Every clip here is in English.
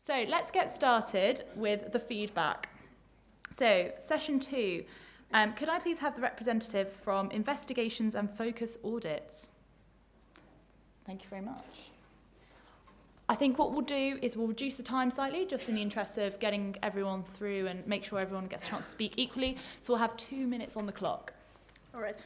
So let's get started with the feedback. So session 2, could I please have the representative from Investigations and Focus Audits? Thank you very much. I think what we'll do is we'll reduce the time slightly, just in the interest of getting everyone through and make sure everyone gets a chance to speak equally. So we'll have 2 minutes on the clock. All right.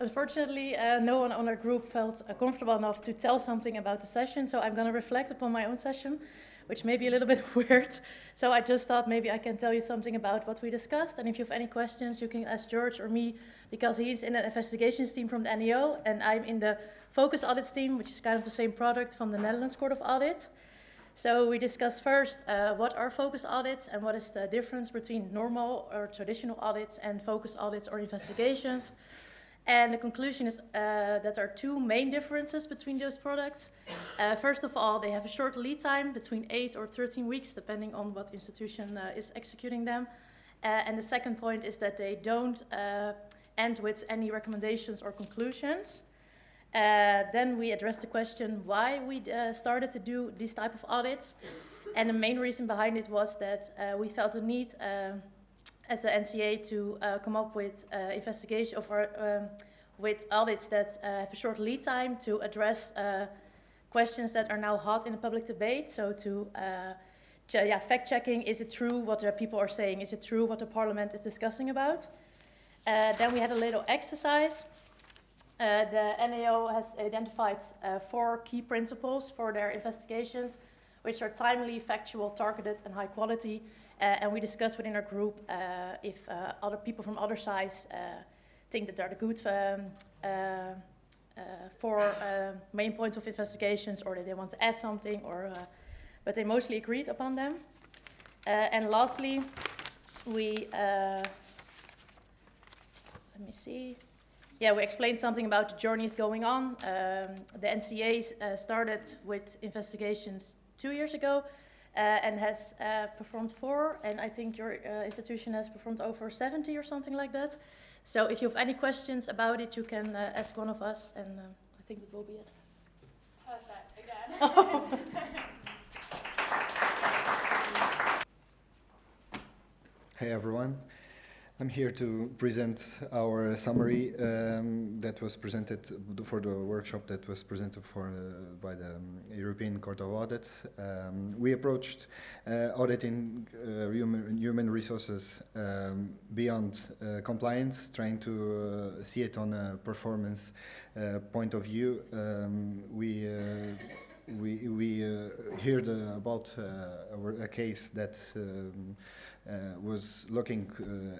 Unfortunately, no one on our group felt comfortable enough to tell something about the session, so I'm going to reflect upon my own session, which may be a little bit weird. So I just thought maybe I can tell you something about what we discussed, and if you have any questions, you can ask George or me, because he's in the investigations team from the NEO, and I'm in the Focus Audits team, which is kind of the same product from the Netherlands Court of Audit. So we discussed first what are focus audits and what is the difference between normal or traditional audits and focus audits or investigations. And the conclusion is that there are 2 main differences between those products. First of all, they have a short lead time, between 8 or 13 weeks, depending on what institution is executing them. And the second point is that they don't end with any recommendations or conclusions. Then we addressed the question why we started to do these type of audits. And the main reason behind it was that we felt a need as the NCA to come up with investigation of with audits that have a short lead time to address questions that are now hot in the public debate. So to fact checking, is it true what the people are saying? Is it true what the parliament is discussing about? Then we had a little exercise. The NAO has identified 4 key principles for their investigations, which are timely, factual, targeted, and high quality. And we discussed within our group if other people from other sides think that they're the good 4 main points of investigations, or that they want to add something, or but they mostly agreed upon them. And lastly, we let me see. Yeah, we explained something about the journeys going on. The NCA started with investigations 2 years ago and has performed 4, and I think your institution has performed over 70 or something like that. So if you have any questions about it, you can ask one of us, and I think that will be it. Perfect, again. Hey everyone. I'm here to present our summary that was presented for the workshop that was presented by the European Court of Audits. We approached auditing human resources beyond compliance, trying to see it on a performance point of view. We heard about a case that was looking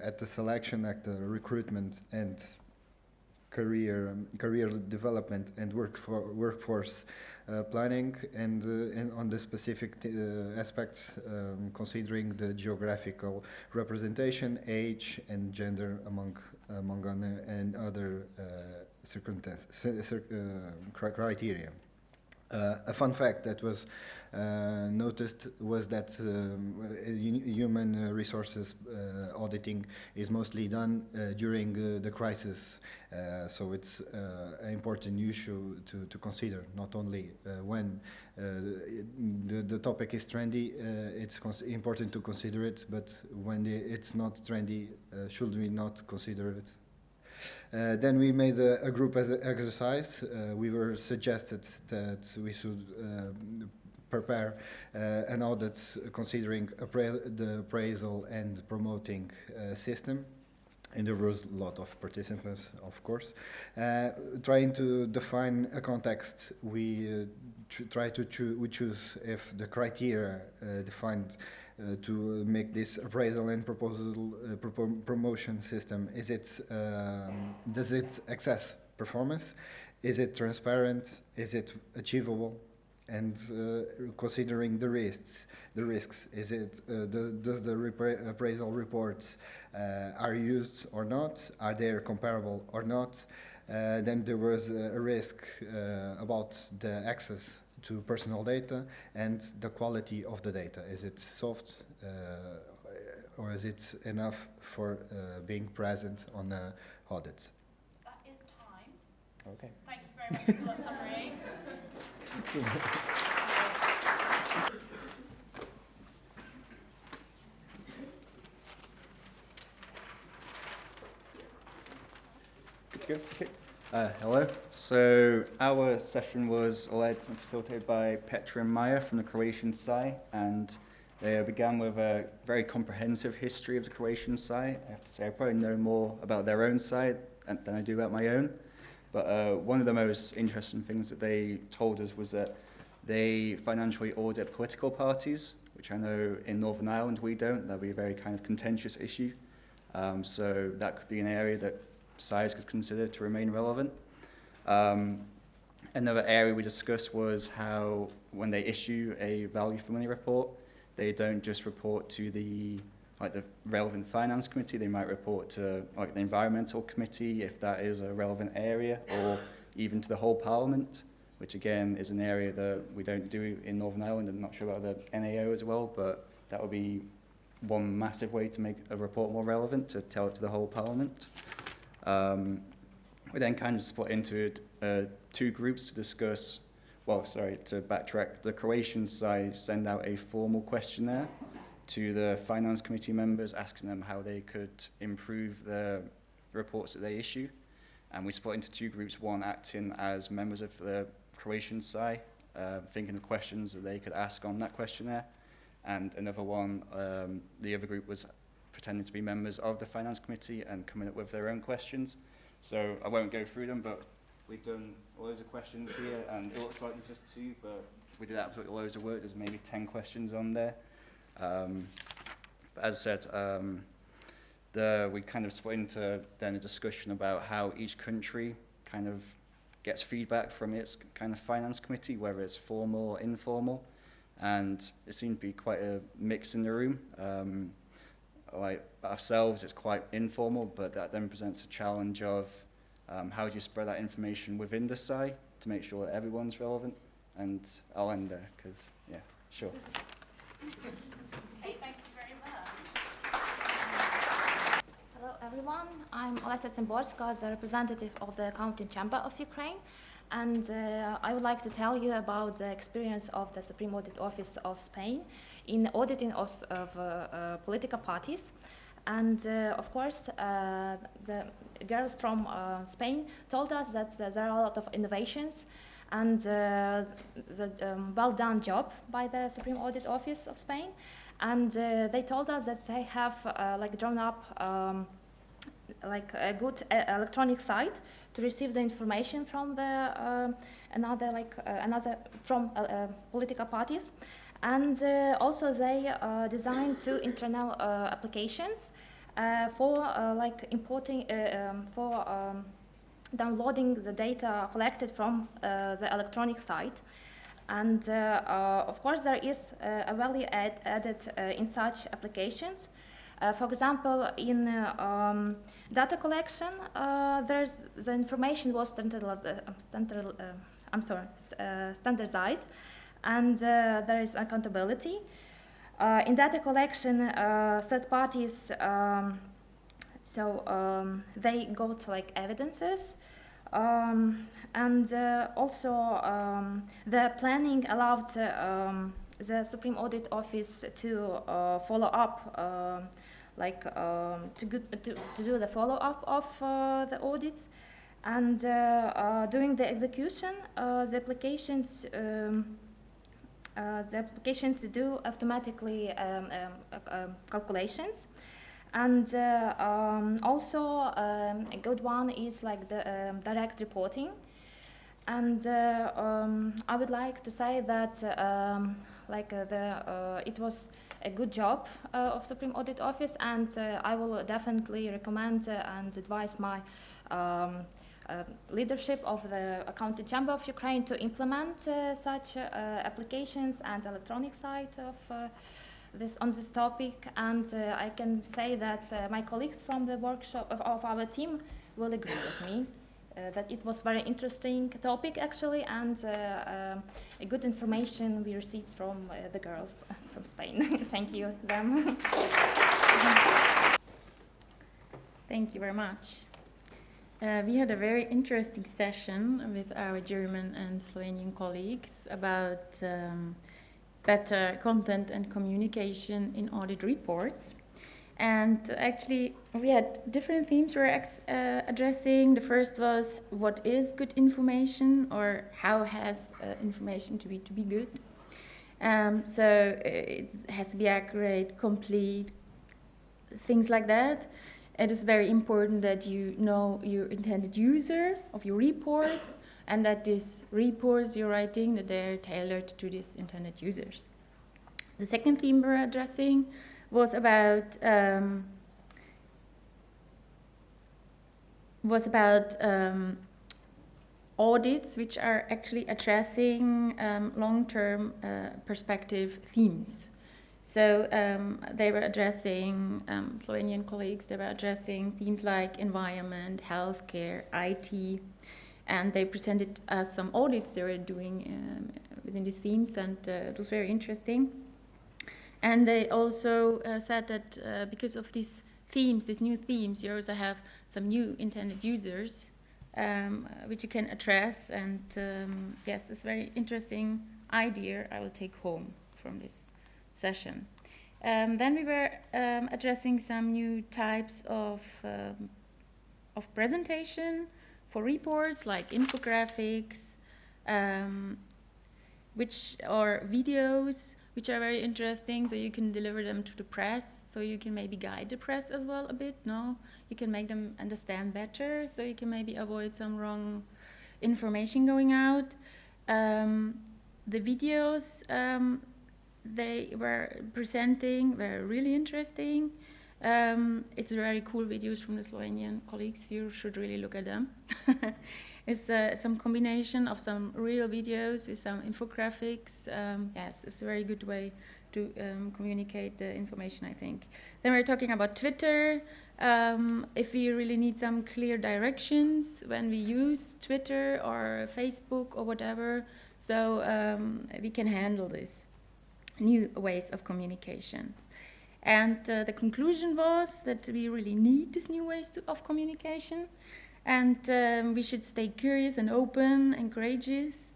at the selection, at the recruitment and career development and workforce planning, and on the specific aspects, considering the geographical representation, age, and gender among other criteria. A fun fact that was noticed was that human resources auditing is mostly done during the crisis, so it's an important issue to consider, not only when the topic is trendy, it's important to consider it, but when it's not trendy, should we not consider it? Then we made a group exercise. We were suggested that we should prepare an audit considering the appraisal and promoting system. And there was a lot of participants, of course. Trying to define a context, we choose if the criteria defined to make this appraisal and promotion system, does it access performance? Is it transparent? Is it achievable? And considering the risks, is it does the appraisal reports are used or not? Are they comparable or not? Then there was a risk about the access to personal data and the quality of the data. Is it soft or is it enough for being present on the audit? That is time. Okay. Thank you very much for that summary. Good. Okay. Hello. So our session was led and facilitated by Petra and Maya from the Croatian side, and they began with a very comprehensive history of the Croatian side. I have to say I probably know more about their own side than I do about my own. But one of the most interesting things that they told us was that they financially audit political parties, which I know in Northern Ireland we don't. That'd be a very kind of contentious issue. So that could be an area that SAIs could consider to remain relevant. Another area we discussed was how when they issue a value for money report, they don't just report to the relevant finance committee. They might report to the environmental committee if that is a relevant area, or even to the whole parliament, which again is an area that we don't do in Northern Ireland. I'm not sure about the NAO as well, but that would be one massive way to make a report more relevant, to tell it to the whole parliament. We then kind of split into two groups to discuss, to backtrack. The Croatian side send out a formal questionnaire to the finance committee members, asking them how they could improve the reports that they issue. And we split into two groups, one acting as members of the Croatian side, thinking of questions that they could ask on that questionnaire. And another one, the other group was pretending to be members of the finance committee and coming up with their own questions. So I won't go through them, but we've done loads of questions here, and it looks like there's just two, but we did absolutely loads of work. There's maybe 10 questions on there. But as I said, we kind of split into then a discussion about how each country kind of gets feedback from its kind of finance committee, whether it's formal or informal. And it seemed to be quite a mix in the room. Like ourselves, it's quite informal, but that then presents a challenge of how do you spread that information within the SAI to make sure that everyone's relevant. And I'll end there, because, yeah, sure. Okay, thank you very much. Hello, everyone. I'm Olesa Cymborska, the representative of the Accounting Chamber of Ukraine. And I would like to tell you about the experience of the Supreme Audit Office of Spain in auditing of political parties. And of course, the girls from Spain told us that there are a lot of innovations and the well done job by the Supreme Audit Office of Spain. And they told us that they have drawn up a good electronic site to receive the information from the political parties, and also they designed two internal applications for downloading the data collected from the electronic site. And of course, there is a value added in such applications. For example, in data collection, the information was standardized, and there is accountability. In data collection, third parties, they got evidences, and also the planning allowed the Supreme Audit Office to follow up, to do the follow-up of the audits, and during the execution, the applications do automatically calculations, and also a good one is the direct reporting. And I would like to say that it was a good job of Supreme Audit Office, and I will definitely recommend and advise my leadership of the Accounting Chamber of Ukraine to implement such applications and electronic site of on this topic. And I can say that my colleagues from the workshop of our team will agree with me. That it was very interesting topic actually, and a good information we received from the girls from Spain. Thank you, them. Thank you very much. We had a very interesting session with our German and Slovenian colleagues about better content and communication in audit reports. And actually, we had different themes we were addressing. The first was, what is good information, or how has information to be good? So it has to be accurate, complete, things like that. It is very important that you know your intended user of your reports, and that these reports you're writing, that they're tailored to these intended users. The second theme we're addressing was about audits, which are actually addressing long-term perspective themes. So they were addressing, Slovenian colleagues, they were addressing themes like environment, healthcare, IT, and they presented us some audits they were doing within these themes, and it was very interesting. And they also said that because of these themes, these new themes, you also have some new intended users which you can address, and yes, it's a very interesting idea I will take home from this session. Then we were addressing some new types of presentation for reports, like infographics, which are videos, which are very interesting, so you can deliver them to the press, so you can maybe guide the press as well a bit, no? You can make them understand better, so you can maybe avoid some wrong information going out. The videos they were presenting were really interesting. It's very cool videos from the Slovenian colleagues, you should really look at them. It's some combination of some real videos with some infographics. Yes, it's a very good way to communicate the information, I think. Then we're talking about Twitter. If we really need some clear directions when we use Twitter or Facebook or whatever, so we can handle this. New ways of communication. And the conclusion was that we really need these new ways of communication. And we should stay curious and open and courageous,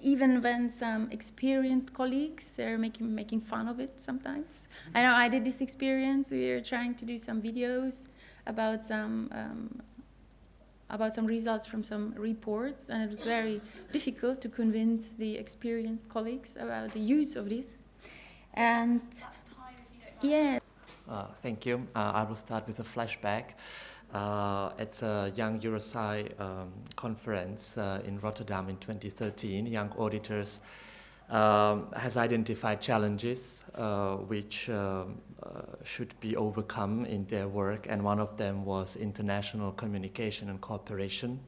even when some experienced colleagues are making fun of it sometimes. I know I did this experience. We were trying to do some videos about some results from some reports, and it was very difficult to convince the experienced colleagues about the use of this. And yeah. Thank you. I will start with a flashback. At a Young EUROSAI conference in Rotterdam in 2013, Young Auditors has identified challenges which should be overcome in their work, and one of them was international communication and cooperation.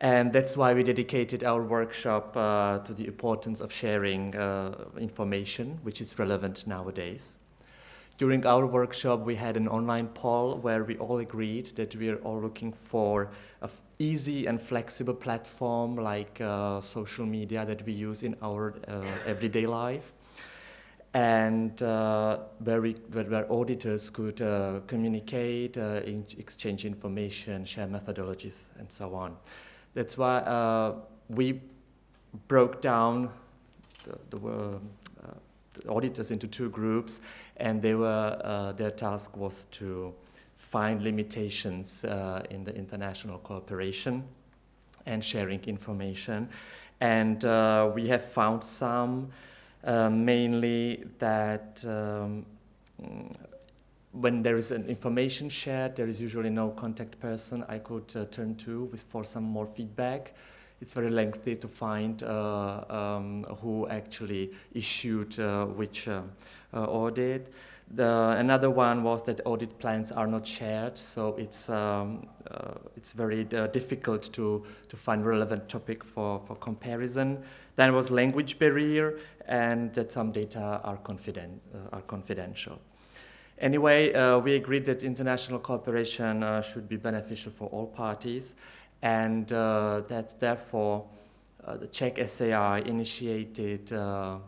And that's why we dedicated our workshop to the importance of sharing information, which is relevant nowadays. During our workshop, we had an online poll where we all agreed that we are all looking for an easy and flexible platform like social media that we use in our everyday life, and where auditors could communicate, exchange information, share methodologies, and so on. That's why we broke down the auditors into two groups, and they were, their task was to find limitations in the international cooperation and sharing information. And we have found some, mainly that when there is an information shared, there is usually no contact person I could turn to for some more feedback. It's very lengthy to find who actually issued which audit. Another one was that audit plans are not shared, so it's very difficult to find relevant topic for comparison. Then was language barrier, and that some data are confidential. Anyway, we agreed that international cooperation should be beneficial for all parties, and that therefore the Czech SAI initiated a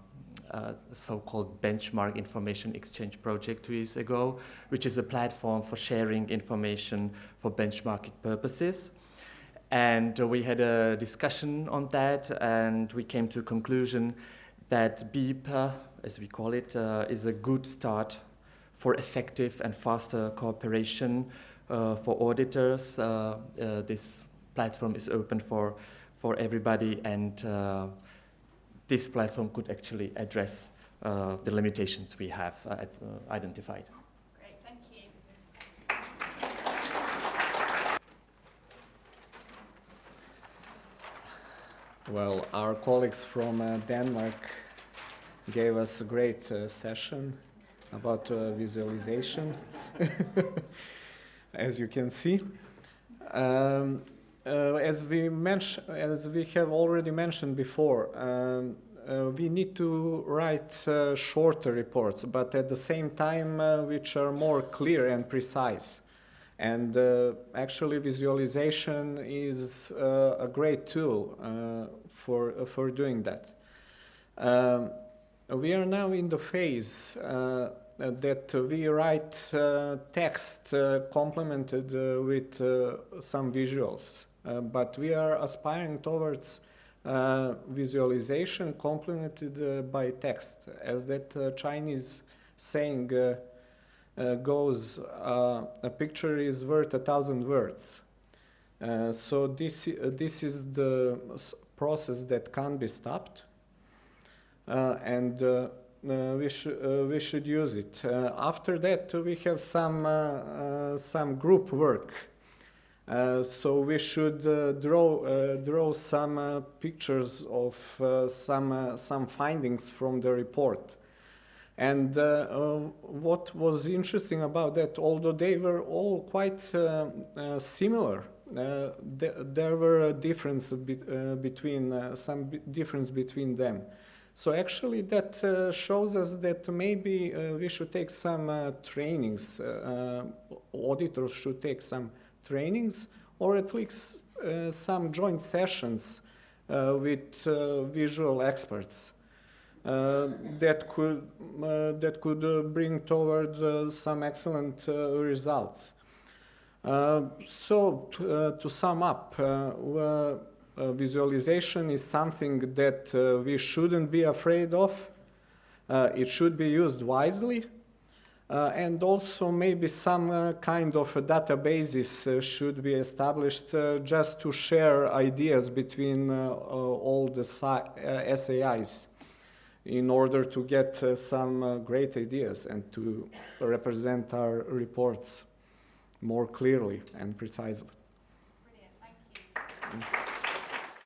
so-called benchmark information exchange project 2 years ago, which is a platform for sharing information for benchmarking purposes. And we had a discussion on that, and we came to a conclusion that BIP, as we call it, is a good start for effective and faster cooperation for auditors. This platform is open for everybody, and this platform could actually address the limitations we have identified. Great, thank you. Well, our colleagues from Denmark gave us a great session about visualization, as you can see. As we have already mentioned before, we need to write shorter reports, but at the same time which are more clear and precise. And actually visualization is a great tool for doing that. We are now in the phase that we write text complemented with some visuals, but we are aspiring towards visualization complemented by text, as that Chinese saying goes, a picture is worth 1,000 words. So this is the process that can't be stopped, and we should use it. After that, we have some group work. So we should draw some pictures of some findings from the report. And what was interesting about that, although they were all quite similar, there were a difference some difference between them. So actually that shows us that maybe we should take some trainings, auditors should take some trainings, or at least some joint sessions with visual experts that could bring toward some excellent results. So to sum up, visualization is something that we shouldn't be afraid of. It should be used wisely. And also maybe some kind of databases should be established just to share ideas between all the SAIs in order to get some great ideas and to represent our reports more clearly and precisely. Brilliant, thank you.